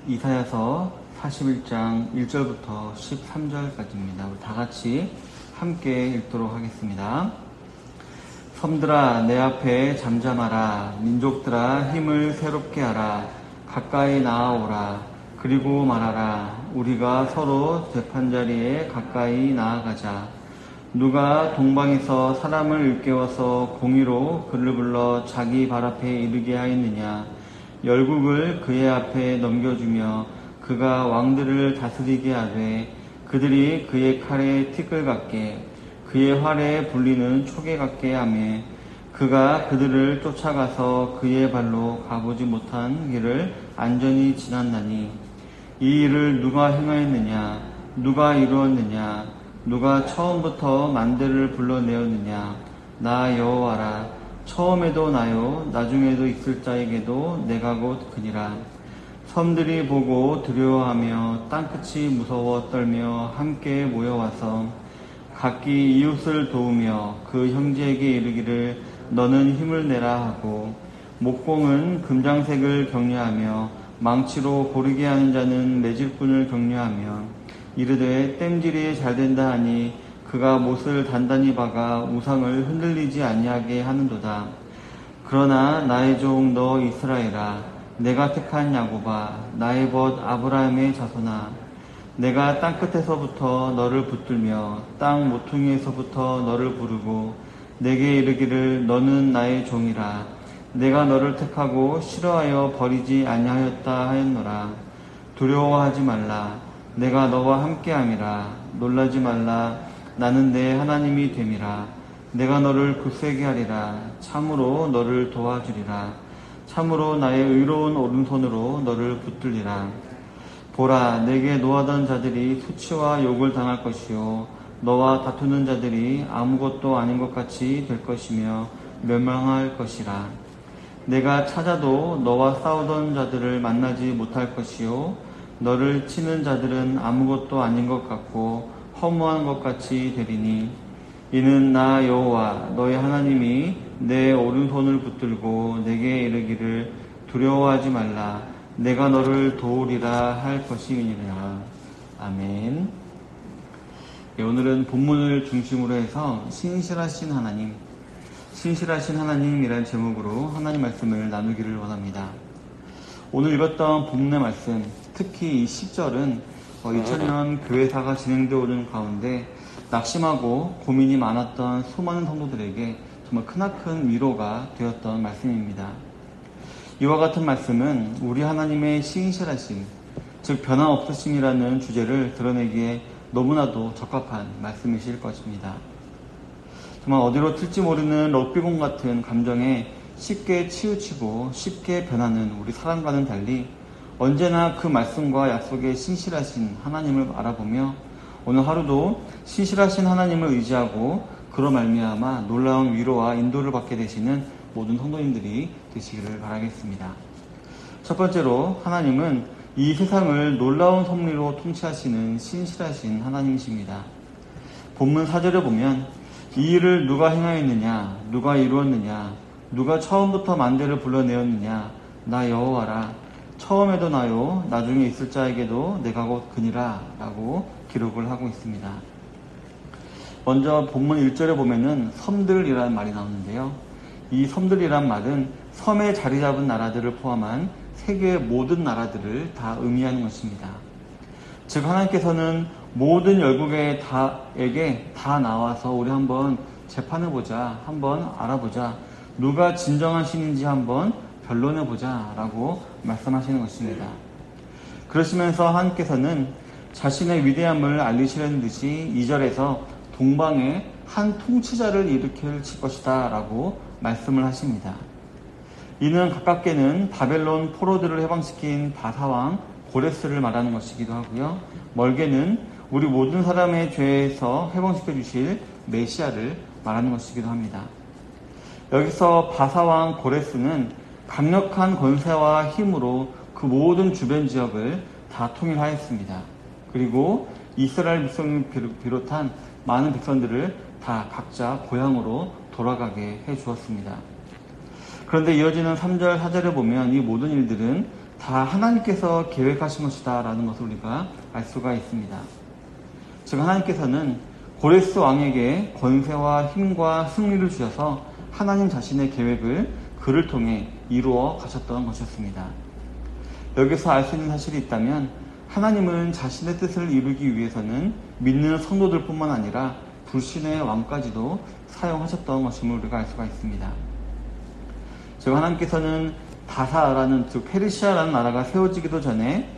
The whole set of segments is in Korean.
이사야서 41장 1절부터 13절까지입니다. 우리 다 같이 함께 읽도록 하겠습니다. 섬들아 내 앞에 잠잠하라. 민족들아 힘을 새롭게 하라. 가까이 나아오라. 그리고 말하라. 우리가 서로 재판자리에 가까이 나아가자. 누가 동방에서 사람을 일깨워서 공의로 그를 불러 자기 발 앞에 이르게 하였느냐. 열국을 그의 앞에 넘겨주며 그가 왕들을 다스리게 하되 그들이 그의 칼에 티끌 같게 그의 활에 불리는 초계 같게 하며 그가 그들을 쫓아가서 그의 발로 가보지 못한 길을 안전히 지났나니 이 일을 누가 행하였느냐. 누가 이루었느냐. 누가 처음부터 만대를 불러내었느냐. 나 여호와라. 처음에도 나요 나중에도 있을 자에게도 내가 곧 그니라. 섬들이 보고 두려워하며 땅끝이 무서워 떨며 함께 모여와서 각기 이웃을 도우며 그 형제에게 이르기를 너는 힘을 내라 하고 목공은 금장색을 격려하며 망치로 고르게 하는 자는 매질꾼을 격려하며 이르되 땜질이 잘된다 하니 그가 못을 단단히 박아 우상을 흔들리지 아니하게 하는도다. 그러나 나의 종 너 이스라엘아, 내가 택한 야곱아, 나의 벗 아브라함의 자손아, 내가 땅끝에서부터 너를 붙들며 땅 모퉁이에서부터 너를 부르고 내게 이르기를 너는 나의 종이라. 내가 너를 택하고 싫어하여 버리지 아니하였다 하였노라. 두려워하지 말라. 내가 너와 함께함이라. 놀라지 말라. 나는 내 하나님이 됨이라. 내가 너를 굳세게 하리라. 참으로 너를 도와주리라. 참으로 나의 의로운 오른손으로 너를 붙들리라. 보라, 내게 노하던 자들이 수치와 욕을 당할 것이요 너와 다투는 자들이 아무것도 아닌 것 같이 될 것이며 멸망할 것이라. 내가 찾아도 너와 싸우던 자들을 만나지 못할 것이요 너를 치는 자들은 아무것도 아닌 것 같고 허무한 것 같이 되리니 이는 나 여호와 너의 하나님이 내 오른손을 붙들고 내게 이르기를 두려워하지 말라. 내가 너를 도우리라 할 것임이니라. 아멘. 오늘은 본문을 중심으로 해서 신실하신 하나님이라는 제목으로 하나님 말씀을 나누기를 원합니다. 오늘 읽었던 본문의 말씀, 특히 이 10절은 2000년 교회사가 진행되어 오는 가운데 낙심하고 고민이 많았던 수많은 성도들에게 정말 크나큰 위로가 되었던 말씀입니다. 이와 같은 말씀은 우리 하나님의 신실하심, 즉 변함없으심이라는 주제를 드러내기에 너무나도 적합한 말씀이실 것입니다. 정말 어디로 튈지 모르는 럭비공 같은 감정에 쉽게 치우치고 쉽게 변하는 우리 사람과는 달리 언제나 그 말씀과 약속에 신실하신 하나님을 알아보며 오늘 하루도 신실하신 하나님을 의지하고 그로 말미암아 놀라운 위로와 인도를 받게 되시는 모든 성도님들이 되시기를 바라겠습니다. 첫 번째로 하나님은 이 세상을 놀라운 섭리로 통치하시는 신실하신 하나님이십니다. 본문 4절에 보면 이 일을 누가 행하였느냐, 누가 이루었느냐, 누가 처음부터 만대를 불러내었느냐, 나 여호와라. 처음에도 나요 나중에 있을 자에게도 내가 곧 그니라 라고 기록을 하고 있습니다. 먼저 본문 1절에 보면은 섬들이라는 말이 나오는데요. 이 섬들이란 말은 섬에 자리 잡은 나라들을 포함한 세계의 모든 나라들을 다 의미하는 것입니다. 즉 하나님께서는 모든 열국에게 다 나와서 우리 한번 재판해보자, 한번 알아보자, 누가 진정한 신인지 한번 변론해보자 라고 말씀하시는 것입니다. 그러시면서 하나님께서는 자신의 위대함을 알리시려는 듯이 2절에서 동방에 한 통치자를 일으킬 것이다 라고 말씀을 하십니다. 이는 가깝게는 바벨론 포로들을 해방시킨 바사왕 고레스를 말하는 것이기도 하고요. 멀게는 우리 모든 사람의 죄에서 해방시켜 주실 메시아를 말하는 것이기도 합니다. 여기서 바사왕 고레스는 강력한 권세와 힘으로 그 모든 주변 지역을 다 통일하였습니다. 그리고 이스라엘 백성을 비롯한 많은 백성들을 다 각자 고향으로 돌아가게 해 주었습니다. 그런데 이어지는 3절, 4절에 보면 이 모든 일들은 다 하나님께서 계획하신 것이다 라는 것을 우리가 알 수가 있습니다. 즉 하나님께서는 고레스 왕에게 권세와 힘과 승리를 주셔서 하나님 자신의 계획을 그를 통해 이루어 가셨던 것이었습니다. 여기서 알 수 있는 사실이 있다면 하나님은 자신의 뜻을 이루기 위해서는 믿는 성도들 뿐만 아니라 불신의 왕까지도 사용하셨던 것임을 우리가 알 수가 있습니다. 즉 하나님께서는 다사라는 즉 페르시아라는 나라가 세워지기도 전에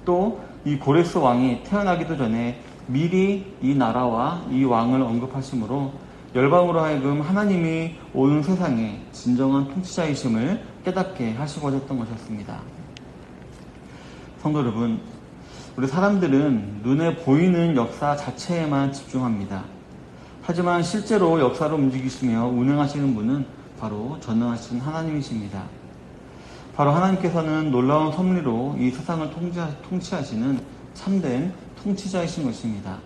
또 이 고레스 왕이 태어나기도 전에 미리 이 나라와 이 왕을 언급하심으로 열방으로 하여금 하나님이 온 세상의 진정한 통치자이심을 깨닫게 하시고자 했던 것이었습니다. 성도 여러분, 우리 사람들은 눈에 보이는 역사 자체에만 집중합니다. 하지만 실제로 역사를 움직이시며 운행하시는 분은 바로 전능하신 하나님이십니다. 바로 하나님께서는 놀라운 섭리로 이 세상을 통치하시는 참된 통치자이신 것입니다.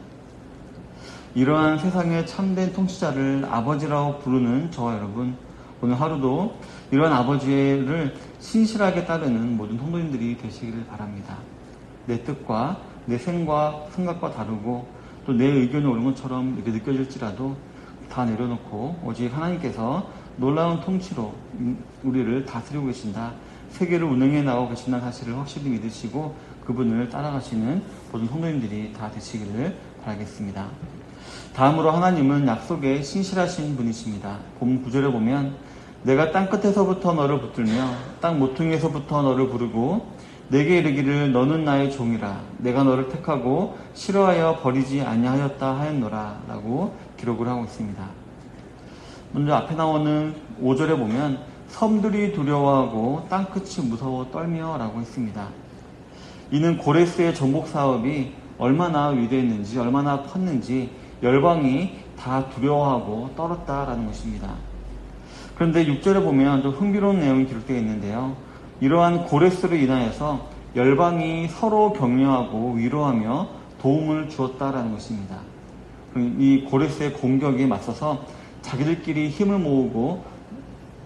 이러한 세상의 참된 통치자를 아버지라고 부르는 저와 여러분, 오늘 하루도 이러한 아버지를 신실하게 따르는 모든 성도님들이 되시기를 바랍니다. 내 뜻과 내 생각과 다르고 또 내 의견이 옳은 것처럼 이렇게 느껴질지라도 다 내려놓고 오직 하나님께서 놀라운 통치로 우리를 다스리고 계신다, 세계를 운행해 나가고 계신다는 사실을 확실히 믿으시고 그분을 따라가시는 모든 성도님들이 다 되시기를 바라겠습니다. 다음으로 하나님은 약속에 신실하신 분이십니다. 본문 9절에 보면 내가 땅끝에서부터 너를 붙들며 땅 모퉁이에서부터 너를 부르고 내게 이르기를 너는 나의 종이라 내가 너를 택하고 싫어하여 버리지 아니하였다 하였노라 라고 기록을 하고 있습니다. 먼저 앞에 나오는 5절에 보면 섬들이 두려워하고 땅끝이 무서워 떨며 라고 했습니다. 이는 고레스의 정복 사업이 얼마나 위대했는지 얼마나 컸는지 열방이 다 두려워하고 떨었다라는 것입니다. 그런데 6절에 보면 좀 흥미로운 내용이 기록되어 있는데요. 이러한 고레스로 인하여서 열방이 서로 격려하고 위로하며 도움을 주었다라는 것입니다. 이 고레스의 공격에 맞서서 자기들끼리 힘을 모으고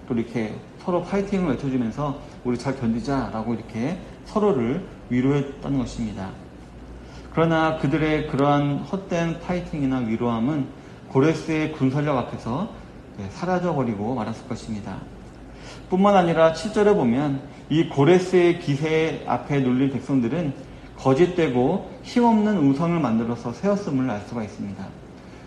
또 이렇게 서로 파이팅을 외쳐주면서 우리 잘 견디자라고 이렇게 서로를 위로했다는 것입니다. 그러나 그들의 그러한 헛된 파이팅이나 위로함은 고레스의 군사력 앞에서 사라져버리고 말았을 것입니다. 뿐만 아니라 7절에 보면 이 고레스의 기세 앞에 눌린 백성들은 거짓되고 힘없는 우상을 만들어서 세웠음을 알 수가 있습니다.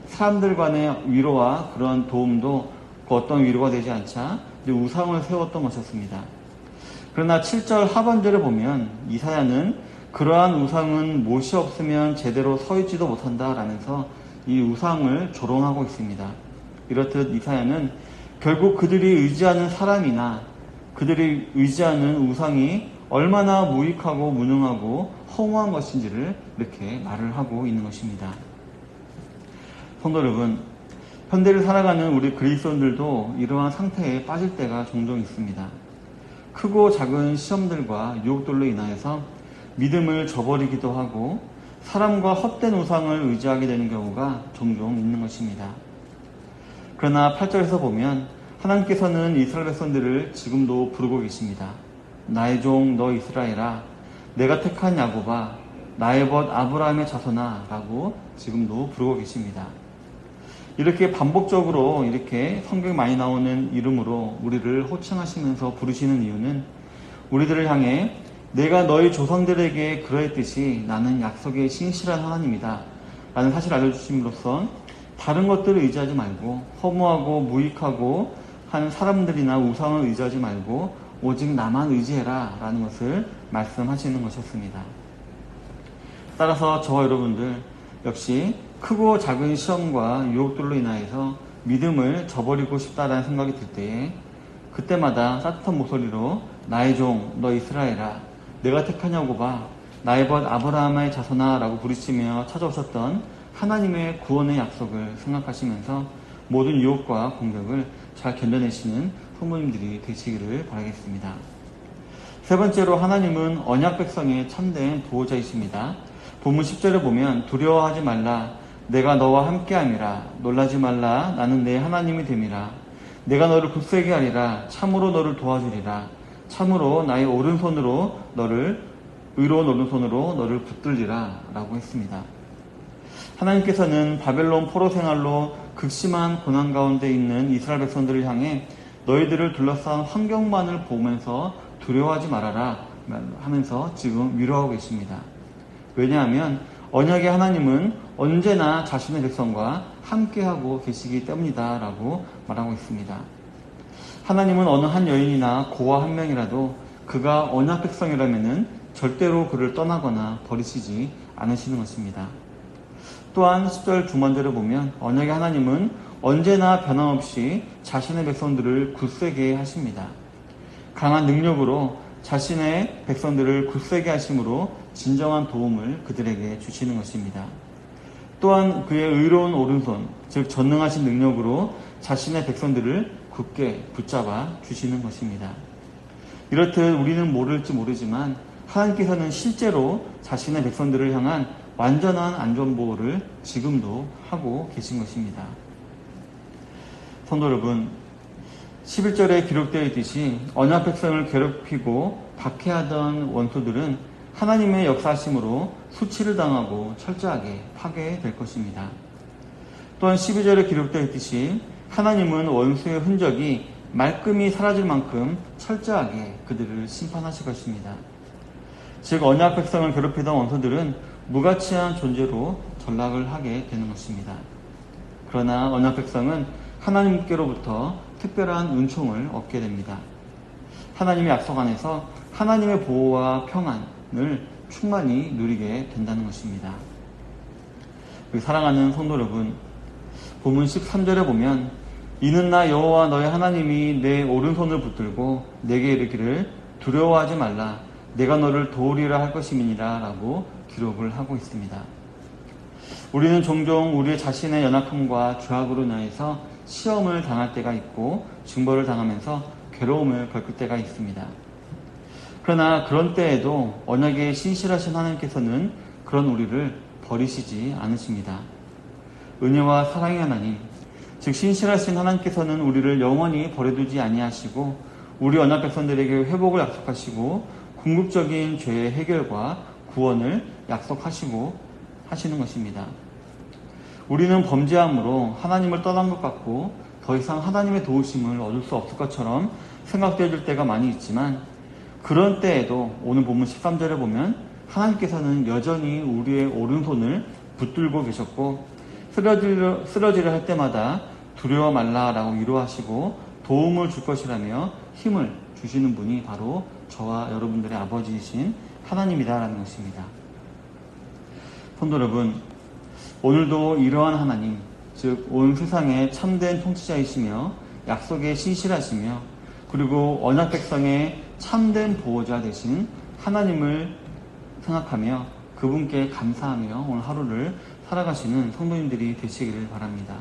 사람들 간의 위로와 그런 도움도 그 어떤 위로가 되지 않자 이제 우상을 세웠던 것이었습니다. 그러나 7절 하반절에 보면 이사야는 그러한 우상은 못이 없으면 제대로 서 있지도 못한다 라면서 이 우상을 조롱하고 있습니다. 이렇듯 이사야는 결국 그들이 의지하는 사람이나 그들이 의지하는 우상이 얼마나 무익하고 무능하고 허무한 것인지를 이렇게 말을 하고 있는 것입니다. 성도 여러분, 현대를 살아가는 우리 그리스도인들도 이러한 상태에 빠질 때가 종종 있습니다. 크고 작은 시험들과 유혹들로 인하여서 믿음을 저버리기도 하고 사람과 헛된 우상을 의지하게 되는 경우가 종종 있는 것입니다. 그러나 8절에서 보면 하나님께서는 이스라엘 백성들을 지금도 부르고 계십니다. 나의 종 너 이스라엘아, 내가 택한 야곱아, 나의 벗 아브라함의 자손아 라고 지금도 부르고 계십니다. 이렇게 반복적으로 이렇게 성경에 많이 나오는 이름으로 우리를 호칭하시면서 부르시는 이유는 우리들을 향해 내가 너희 조상들에게 그러했듯이 나는 약속의 신실한 하나님이다 라는 사실을 알려주심으로써 다른 것들을 의지하지 말고 허무하고 무익하고 한 사람들이나 우상을 의지하지 말고 오직 나만 의지해라 라는 것을 말씀하시는 것이었습니다. 따라서 저와 여러분들 역시 크고 작은 시험과 유혹들로 인하여서 믿음을 저버리고 싶다라는 생각이 들 때에 그때마다 따뜻한 목소리로 나의 종 너 이스라엘아, 내가 택한 야곱아, 나의 벗 아브라함의 자손아 라고 부르시며 찾아오셨던 하나님의 구원의 약속을 생각하시면서 모든 유혹과 공격을 잘 견뎌내시는 성도님들이 되시기를 바라겠습니다. 세 번째로 하나님은 언약 백성의 참된 보호자이십니다. 본문 10절에 보면 두려워하지 말라, 내가 너와 함께함이라, 놀라지 말라, 나는 내 하나님이 됨이라, 내가 너를 굳세게 하리라, 참으로 너를 도와주리라, 참으로 나의 오른손으로 의로운 오른손으로 너를 붙들리라 라고 했습니다. 하나님께서는 바벨론 포로 생활로 극심한 고난 가운데 있는 이스라엘 백성들을 향해 너희들을 둘러싼 환경만을 보면서 두려워하지 말아라 하면서 지금 위로하고 계십니다. 왜냐하면 언약의 하나님은 언제나 자신의 백성과 함께하고 계시기 때문이다 라고 말하고 있습니다. 하나님은 어느 한 여인이나 고아 한 명이라도 그가 언약 백성이라면 절대로 그를 떠나거나 버리시지 않으시는 것입니다. 또한 10절 중반절을 보면 언약의 하나님은 언제나 변함없이 자신의 백성들을 굳세게 하십니다. 강한 능력으로 자신의 백성들을 굳세게 하심으로 진정한 도움을 그들에게 주시는 것입니다. 또한 그의 의로운 오른손, 즉 전능하신 능력으로 자신의 백성들을 굳게 붙잡아 주시는 것입니다. 이렇듯 우리는 모를지 모르지만 하나님께서는 실제로 자신의 백성들을 향한 완전한 안전보호를 지금도 하고 계신 것입니다. 성도 여러분, 11절에 기록되어 있듯이 언약 백성을 괴롭히고 박해하던 원수들은 하나님의 역사하심으로 수치를 당하고 철저하게 파괴될 것입니다. 또한 12절에 기록되어 있듯이 하나님은 원수의 흔적이 말끔히 사라질 만큼 철저하게 그들을 심판하실 것입니다. 즉 언약 백성을 괴롭히던 원수들은 무가치한 존재로 전락을 하게 되는 것입니다. 그러나 언약 백성은 하나님께로부터 특별한 은총을 얻게 됩니다. 하나님의 약속 안에서 하나님의 보호와 평안을 충만히 누리게 된다는 것입니다. 사랑하는 성도 여러분, 본문 13절에 보면 이는 나 여호와 너의 하나님이 내 오른손을 붙들고 내게 이르기를 두려워하지 말라 내가 너를 도우리라 할 것임이니라 라고 기록을 하고 있습니다. 우리는 종종 우리 자신의 연약함과 죄악으로 인해서 시험을 당할 때가 있고 징벌을 당하면서 괴로움을 겪을 때가 있습니다. 그러나 그런 때에도 언약에 신실하신 하나님께서는 그런 우리를 버리시지 않으십니다. 은혜와 사랑의 하나님, 즉 신실하신 하나님께서는 우리를 영원히 버려두지 아니하시고 우리 언약 백성들에게 회복을 약속하시고 궁극적인 죄의 해결과 구원을 약속하시고 하시는 것입니다. 우리는 범죄함으로 하나님을 떠난 것 같고 더 이상 하나님의 도우심을 얻을 수 없을 것처럼 생각되어질 때가 많이 있지만 그런 때에도 오늘 본문 13절에 보면 하나님께서는 여전히 우리의 오른손을 붙들고 계셨고 쓰러지려 할 때마다 두려워 말라라고 위로하시고 도움을 줄 것이라며 힘을 주시는 분이 바로 저와 여러분들의 아버지이신 하나님이다라는 것입니다. 성도 여러분, 오늘도 이러한 하나님, 즉 온 세상의 참된 통치자이시며 약속에 신실하시며 그리고 언약 백성의 참된 보호자 되신 하나님을 생각하며 그분께 감사하며 오늘 하루를 살아가시는 성도님들이 되시기를 바랍니다.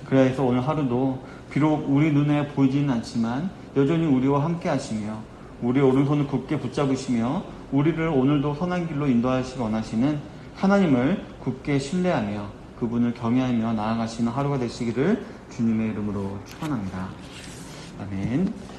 그래서 오늘 하루도 비록 우리 눈에 보이지는 않지만 여전히 우리와 함께 하시며 우리의 오른손을 굳게 붙잡으시며 우리를 오늘도 선한 길로 인도하시기 원하시는 하나님을 굳게 신뢰하며 그분을 경외하며 나아가시는 하루가 되시기를 주님의 이름으로 축원합니다. 아멘.